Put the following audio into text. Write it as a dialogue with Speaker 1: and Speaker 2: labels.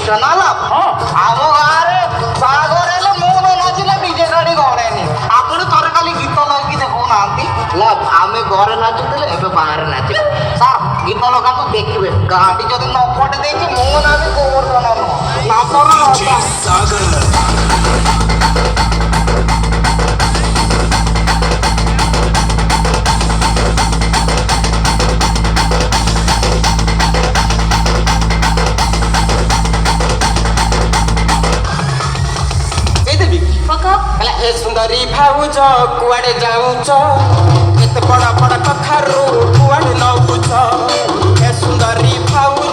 Speaker 1: ନା ଲାଭ ଆମ ଗାଁରେ ବାହାଘର ହେଲେ ମୁଁ ନ ନାଚିଲେ ଡିଜେ ଗାଡ଼ି ଗଣେନି। ଆପଣ ଥରେ ଖାଲି ଗୀତ ଲଗେଇକି ଦେଖଉନାହାନ୍ତି ଲାଭ। ଆମେ ଘରେ ନାଚୁଥିଲେ ଏବେ ବାହାରେ ନାଚିବେ। ସାର୍ ଗୀତ ଲଗାନ୍ତୁ ଦେଖିବେ ଗାଁଟି ଯଦି ନ ପଟେ ଦେଇଛି ମୋ ନାଁ ବି ଗୋବର୍ଦ୍ଧନ ନୁହଁ ନାଚର
Speaker 2: ଏ ସୁନ୍ଦରୀ ଭାଉଜ କୁଆଡ଼େ ଯାଉଛ ଏତେ ବଡ଼ ବଡ଼ କଥାରୁ କୁଆଡ଼େ ନଉଛ ଏ ସୁନ୍ଦରୀ ଭାଉଜ